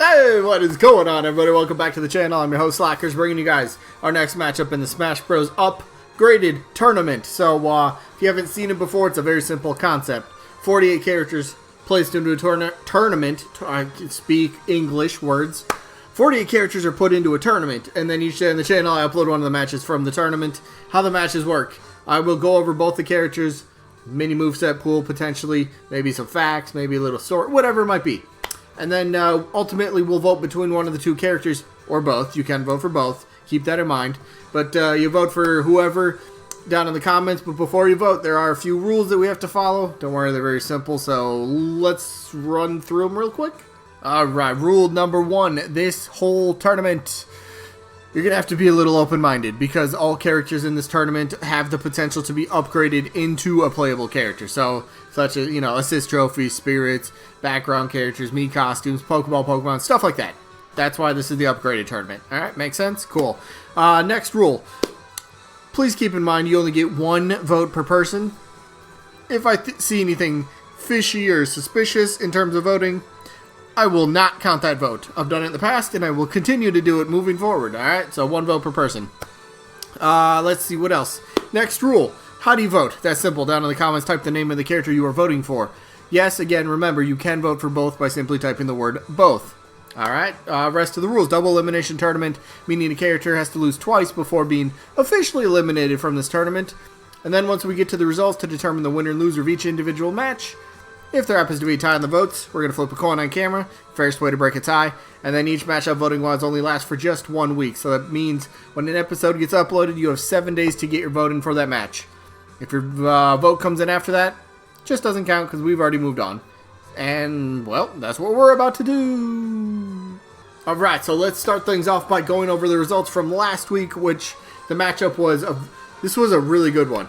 Hey, what is going on, everybody? Welcome back to the channel. I'm your host, Slackers, bringing you guys our next matchup in the Smash Bros. Upgraded Tournament. So, if you haven't seen it before, it's a very simple concept. 48 characters placed into a tournament. I can speak English words. 48 characters are put into a tournament, and then each day on the channel, I upload one of the matches from the tournament. How the matches work. I will go over both the characters, mini moveset pool, potentially, maybe some facts, maybe a little sort, whatever it might be. And then ultimately we'll vote between one of the two characters, or both. You can vote for both. Keep that in mind. But you vote for whoever down in the comments. But before you vote, there are a few rules that we have to follow. Don't worry, they're very simple. So let's run through them real quick. Alright, rule number 1. This whole tournament, you're going to have to be a little open-minded, because all characters in this tournament have the potential to be upgraded into a playable character. So, such as, you know, assist trophies, spirits, background characters, Mii costumes, Pokemon, stuff like that. That's why this is the upgraded tournament. Alright, makes sense? Cool. Next rule. Please keep in mind you only get 1 vote per person. If I see anything fishy or suspicious in terms of voting, I will not count that vote. I've done it in the past, and I will continue to do it moving forward. Alright, so 1 vote per person. Let's see, what else? Next rule. How do you vote? That's simple. Down in the comments, type the name of the character you are voting for. Yes, again, remember, you can vote for both by simply typing the word both. Alright, rest of the rules. Double elimination tournament, meaning a character has to lose twice before being officially eliminated from this tournament. And then once we get to the results to determine the winner and loser of each individual match, if there happens to be a tie in the votes, we're going to flip a coin on camera, fairest way to break a tie, and then each matchup voting-wise only lasts for just 1 week. So that means when an episode gets uploaded, you have 7 days to get your vote in for that match. If your vote comes in after that, just doesn't count because we've already moved on. And, well, that's what we're about to do. Alright, so let's start things off by going over the results from last week, which the matchup was, this was a really good one.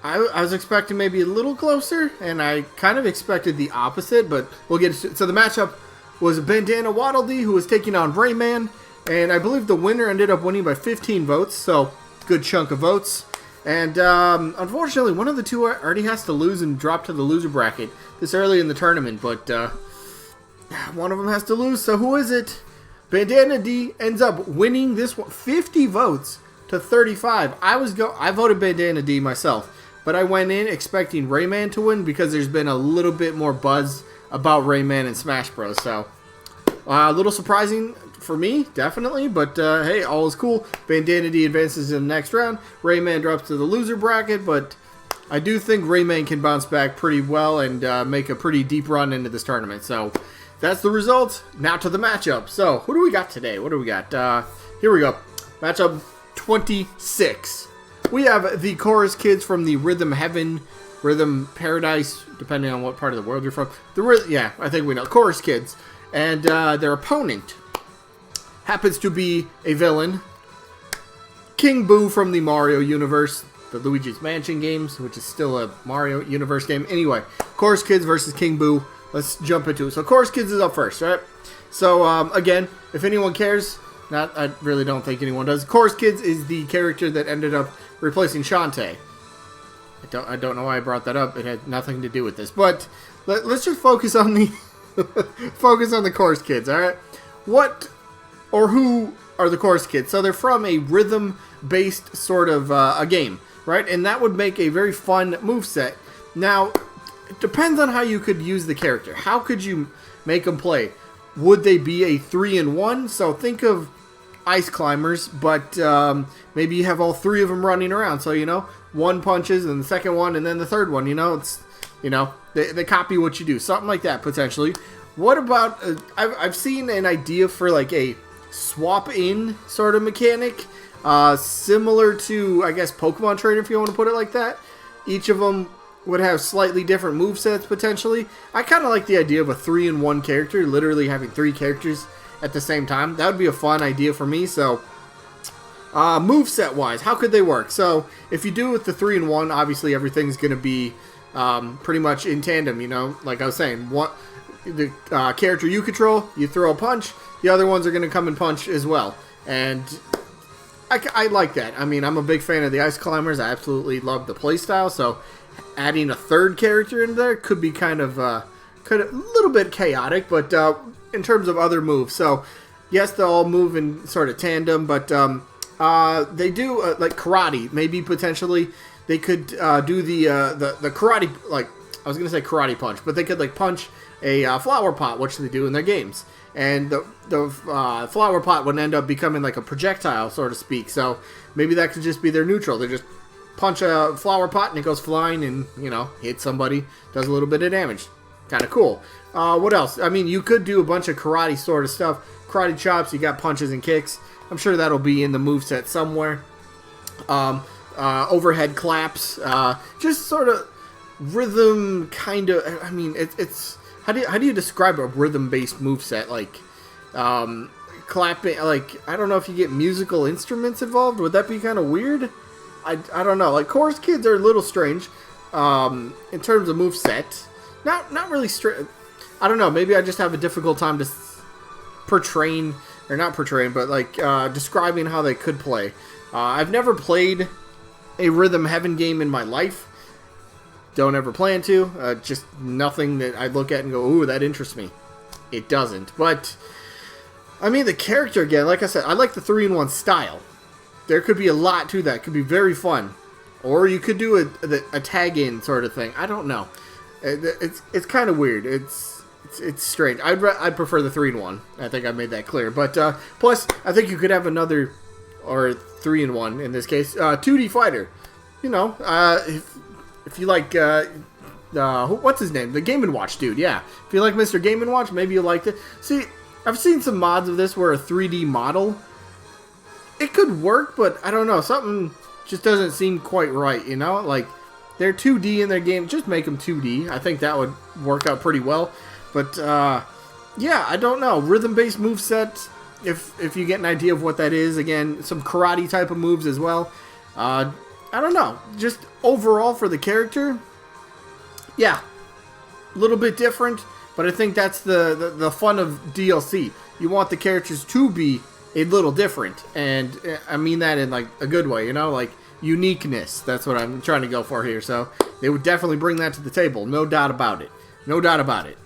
I was expecting maybe a little closer, and I kind of expected the opposite, but we'll get to it. So the matchup was Bandana Waddle Dee, who was taking on Rayman, and I believe the winner ended up winning by 15 votes, so good chunk of votes. And unfortunately, one of the two already has to lose and drop to the loser bracket this early in the tournament, but one of them has to lose, so who is it? Bandana Dee ends up winning this one, 50 votes to 35. I voted Bandana Dee myself. But I went in expecting Rayman to win because there's been a little bit more buzz about Rayman and Smash Bros. So, a little surprising for me, definitely. But, hey, all is cool. Bandana Dee advances to the next round. Rayman drops to the loser bracket. But I do think Rayman can bounce back pretty well and make a pretty deep run into this tournament. So, that's the result. Now to the matchup. So, who do we got today? What do we got? Here we go. Matchup 26. We have the Chorus Kids from the Rhythm Heaven, Rhythm Paradise, depending on what part of the world you're from. Yeah, I think we know. Chorus Kids. And their opponent happens to be a villain, King Boo from the Mario universe, the Luigi's Mansion games, which is still a Mario universe game. Anyway, Chorus Kids versus King Boo. Let's jump into it. So Chorus Kids is up first, right? So, again, if anyone cares, I really don't think anyone does. Chorus Kids is the character that ended up replacing Shantae. I don't know why I brought that up. It had nothing to do with this. But let's just focus on the focus on the Chorus Kids, alright? What or who are the Chorus Kids? So they're from a rhythm-based sort of a game, right? And that would make a very fun moveset. Now, it depends on how you could use the character. How could you make them play? Would they be a 3-in-1? So think of Ice Climbers, but maybe you have all 3 of them running around. So, you know, one punches and the second one and then the third one, you know, it's, you know, they copy what you do. Something like that, potentially. What about, I've seen an idea for like a swap-in sort of mechanic, similar to, I guess, Pokemon Trainer, if you want to put it like that. Each of them would have slightly different movesets, potentially. I kind of like the idea of a 3-in-1 character, literally having 3 characters at the same time. That would be a fun idea for me. So, moveset wise, how could they work? So, if you do it with the 3-in-1, obviously everything's going to be pretty much in tandem, you know? Like I was saying, the character you control, you throw a punch, the other ones are going to come and punch as well. And I like that. I mean, I'm a big fan of the Ice Climbers. I absolutely love the playstyle, so adding a third character in there could be kind of a little bit chaotic, but in terms of other moves. So, yes, they'll all move in sort of tandem, but they do like karate. Maybe potentially they could do the karate, like I was gonna say karate punch, but they could like punch a flower pot, which they do in their games, and the flower pot would end up becoming like a projectile, so to speak. So maybe that could just be their neutral. They just punch a flower pot and it goes flying and, you know, hits somebody, does a little bit of damage. Kind of cool. What else? I mean, you could do a bunch of karate sort of stuff. Karate chops, you got punches and kicks. I'm sure that'll be in the moveset somewhere. Overhead claps. Just sort of rhythm kind of, I mean, it's how do you describe a rhythm-based moveset? Like, clapping, like, I don't know if you get musical instruments involved. Would that be kind of weird? I don't know. Like, Chorus Kids are a little strange in terms of moveset. Not really straight. I don't know. Maybe I just have a difficult time to portraying, or not portraying, but like describing how they could play. I've never played a Rhythm Heaven game in my life. Don't ever plan to. Just nothing that I look at and go, ooh, that interests me. It doesn't. But, I mean, the character, again, like I said, I like the 3-in-1 style. There could be a lot to that. It could be very fun. Or you could do a tag-in sort of thing. I don't know. It's kind of weird. It's strange. I'd prefer the 3-in-1. I think I made that clear. But plus, I think you could have another, or 3-in-1 in this case, 2D fighter. You know, if you like, what's his name? The Game & Watch dude. Yeah. If you like Mr. Game & Watch, maybe you liked it. See, I've seen some mods of this where a 3D model, it could work, but I don't know. Something just doesn't seem quite right, you know? Like, they're 2D in their game. Just make them 2D. I think that would work out pretty well. But, yeah, I don't know. Rhythm-based moveset, if you get an idea of what that is. Again, some karate type of moves as well. I don't know. Just overall for the character, yeah, a little bit different. But I think that's the fun of DLC. You want the characters to be a little different. And I mean that in, like, a good way, you know? Like, uniqueness. That's what I'm trying to go for here. So they would definitely bring that to the table. No doubt about it. No doubt about it.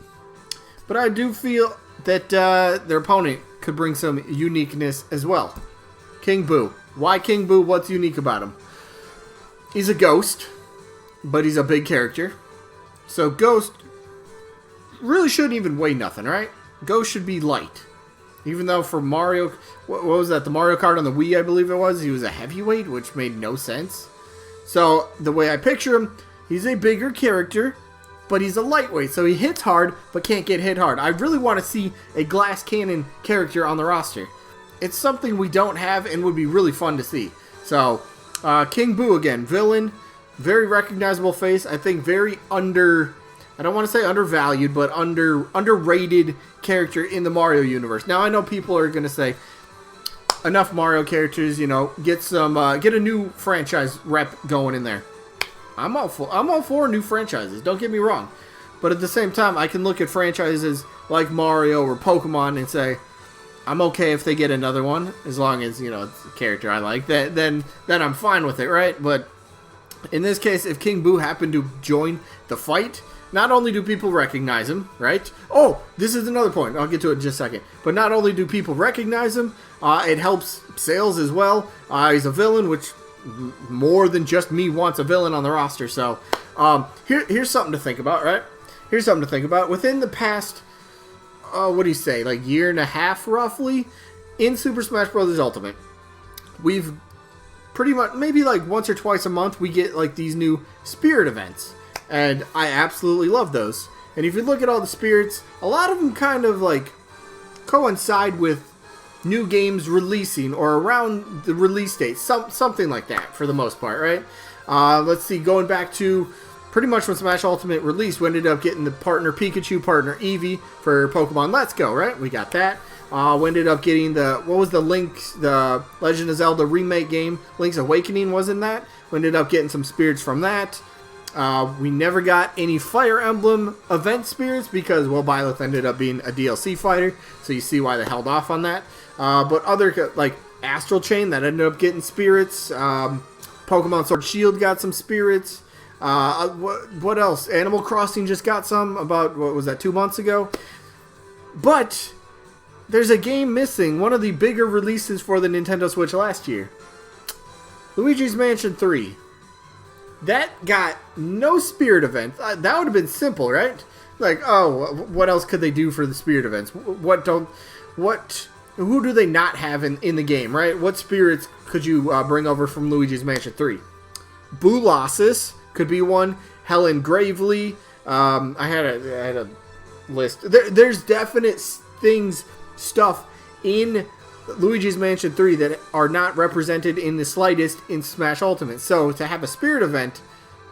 But I do feel that their opponent could bring some uniqueness as well. King Boo. Why King Boo? What's unique about him? He's a ghost, but he's a big character. So Ghost really shouldn't even weigh nothing, right? Ghost should be light. Even though for Mario, what was that? The Mario Kart on the Wii, I believe it was. He was a heavyweight, which made no sense. So the way I picture him, he's a bigger character, but he's a lightweight. So he hits hard, but can't get hit hard. I really want to see a glass cannon character on the roster. It's something we don't have and would be really fun to see. So King Boo again, villain, very recognizable face. I think very I don't want to say undervalued, but underrated character in the Mario universe. Now, I know people are going to say, enough Mario characters, you know, get a new franchise rep going in there. I'm all for new franchises, don't get me wrong. But at the same time, I can look at franchises like Mario or Pokemon and say, I'm okay if they get another one, as long as, you know, it's a character I like. Then I'm fine with it, right? But in this case, if King Boo happened to join the fight, not only do people recognize him, right? Oh, this is another point. I'll get to it in just a second. But not only do people recognize him, it helps sales as well. He's a villain, which more than just me wants a villain on the roster. So here's something to think about, right? Here's something to think about. Within the past, what do you say, like year and a half roughly, in Super Smash Bros. Ultimate, we've pretty much, maybe like once or twice a month, we get like these new spirit events. And I absolutely love those. And if you look at all the spirits, a lot of them kind of like coincide with new games releasing or around the release date. Something like that for the most part, right? Let's see, going back to pretty much when Smash Ultimate released, we ended up getting the partner Pikachu, partner Eevee for Pokemon Let's Go, right? We got that. We ended up getting the Legend of Zelda remake game, Link's Awakening was in that. We ended up getting some spirits from that. We never got any Fire Emblem event spirits because, well, Byleth ended up being a DLC fighter, so you see why they held off on that. But other, like, Astral Chain, that ended up getting spirits. Pokemon Sword Shield got some spirits. What else? Animal Crossing just got some about, what was that, 2 months ago? But there's a game missing. One of the bigger releases for the Nintendo Switch last year. Luigi's Mansion 3. That got no Spirit event. That would have been simple, right? Like, oh, what else could they do for the Spirit events? Who do they not have in the game, right? What spirits could you bring over from Luigi's Mansion 3? Boolossus could be one. Helen Gravely. I had a list. There's definite stuff in Luigi's Mansion 3 that are not represented in the slightest in Smash Ultimate. So to have a Spirit event,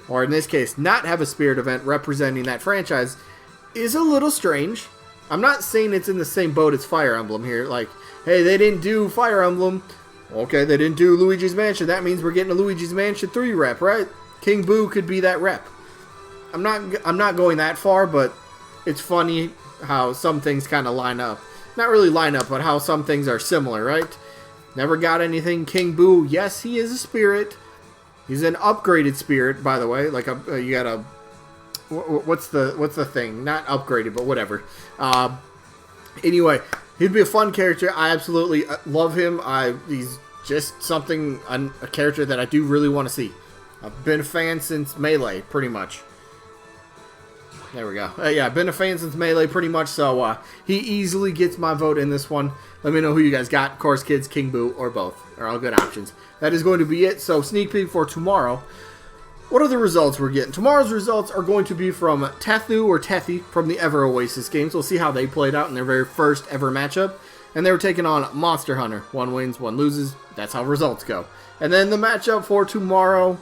or in this case, not have a Spirit event representing that franchise, is a little strange. I'm not saying it's in the same boat as Fire Emblem here. Like, hey, they didn't do Fire Emblem. Okay, they didn't do Luigi's Mansion. That means we're getting a Luigi's Mansion 3 rep, right? King Boo could be that rep. I'm not going that far, but it's funny how some things kind of line up. Not really line up, but how some things are similar, right? Never got anything. King Boo, yes, he is a spirit. He's an upgraded spirit, by the way. Like you got a what's the thing? Not upgraded, but whatever. Anyway, he'd be a fun character. I absolutely love him. He's just something, a character that I do really want to see. I've been a fan since Melee, pretty much. There we go. Yeah, been a fan since Melee, pretty much, so he easily gets my vote in this one. Let me know who you guys got. Of course, Kids, King Boo, or both. They're all good options. That is going to be it, so sneak peek for tomorrow. What are the results we're getting? Tomorrow's results are going to be from Tethu or Tethi from the Ever Oasis games. We'll see how they played out in their very first ever matchup. And they were taking on Monster Hunter. One wins, one loses. That's how results go. And then the matchup for tomorrow.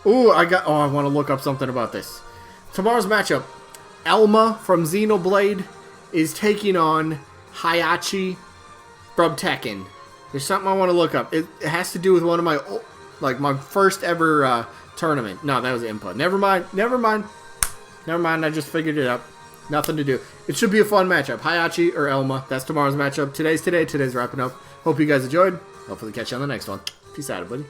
Ooh, I want to look up something about this. Tomorrow's matchup, Elma from Xenoblade is taking on Hayachi from Tekken. There's something I want to look up. It has to do with one of my, my first ever tournament. No, that was input. Never mind. I just figured it out. Nothing to do. It should be a fun matchup. Hayachi or Elma. That's tomorrow's matchup. Today's wrapping up. Hope you guys enjoyed. Hopefully catch you on the next one. Peace out, everybody.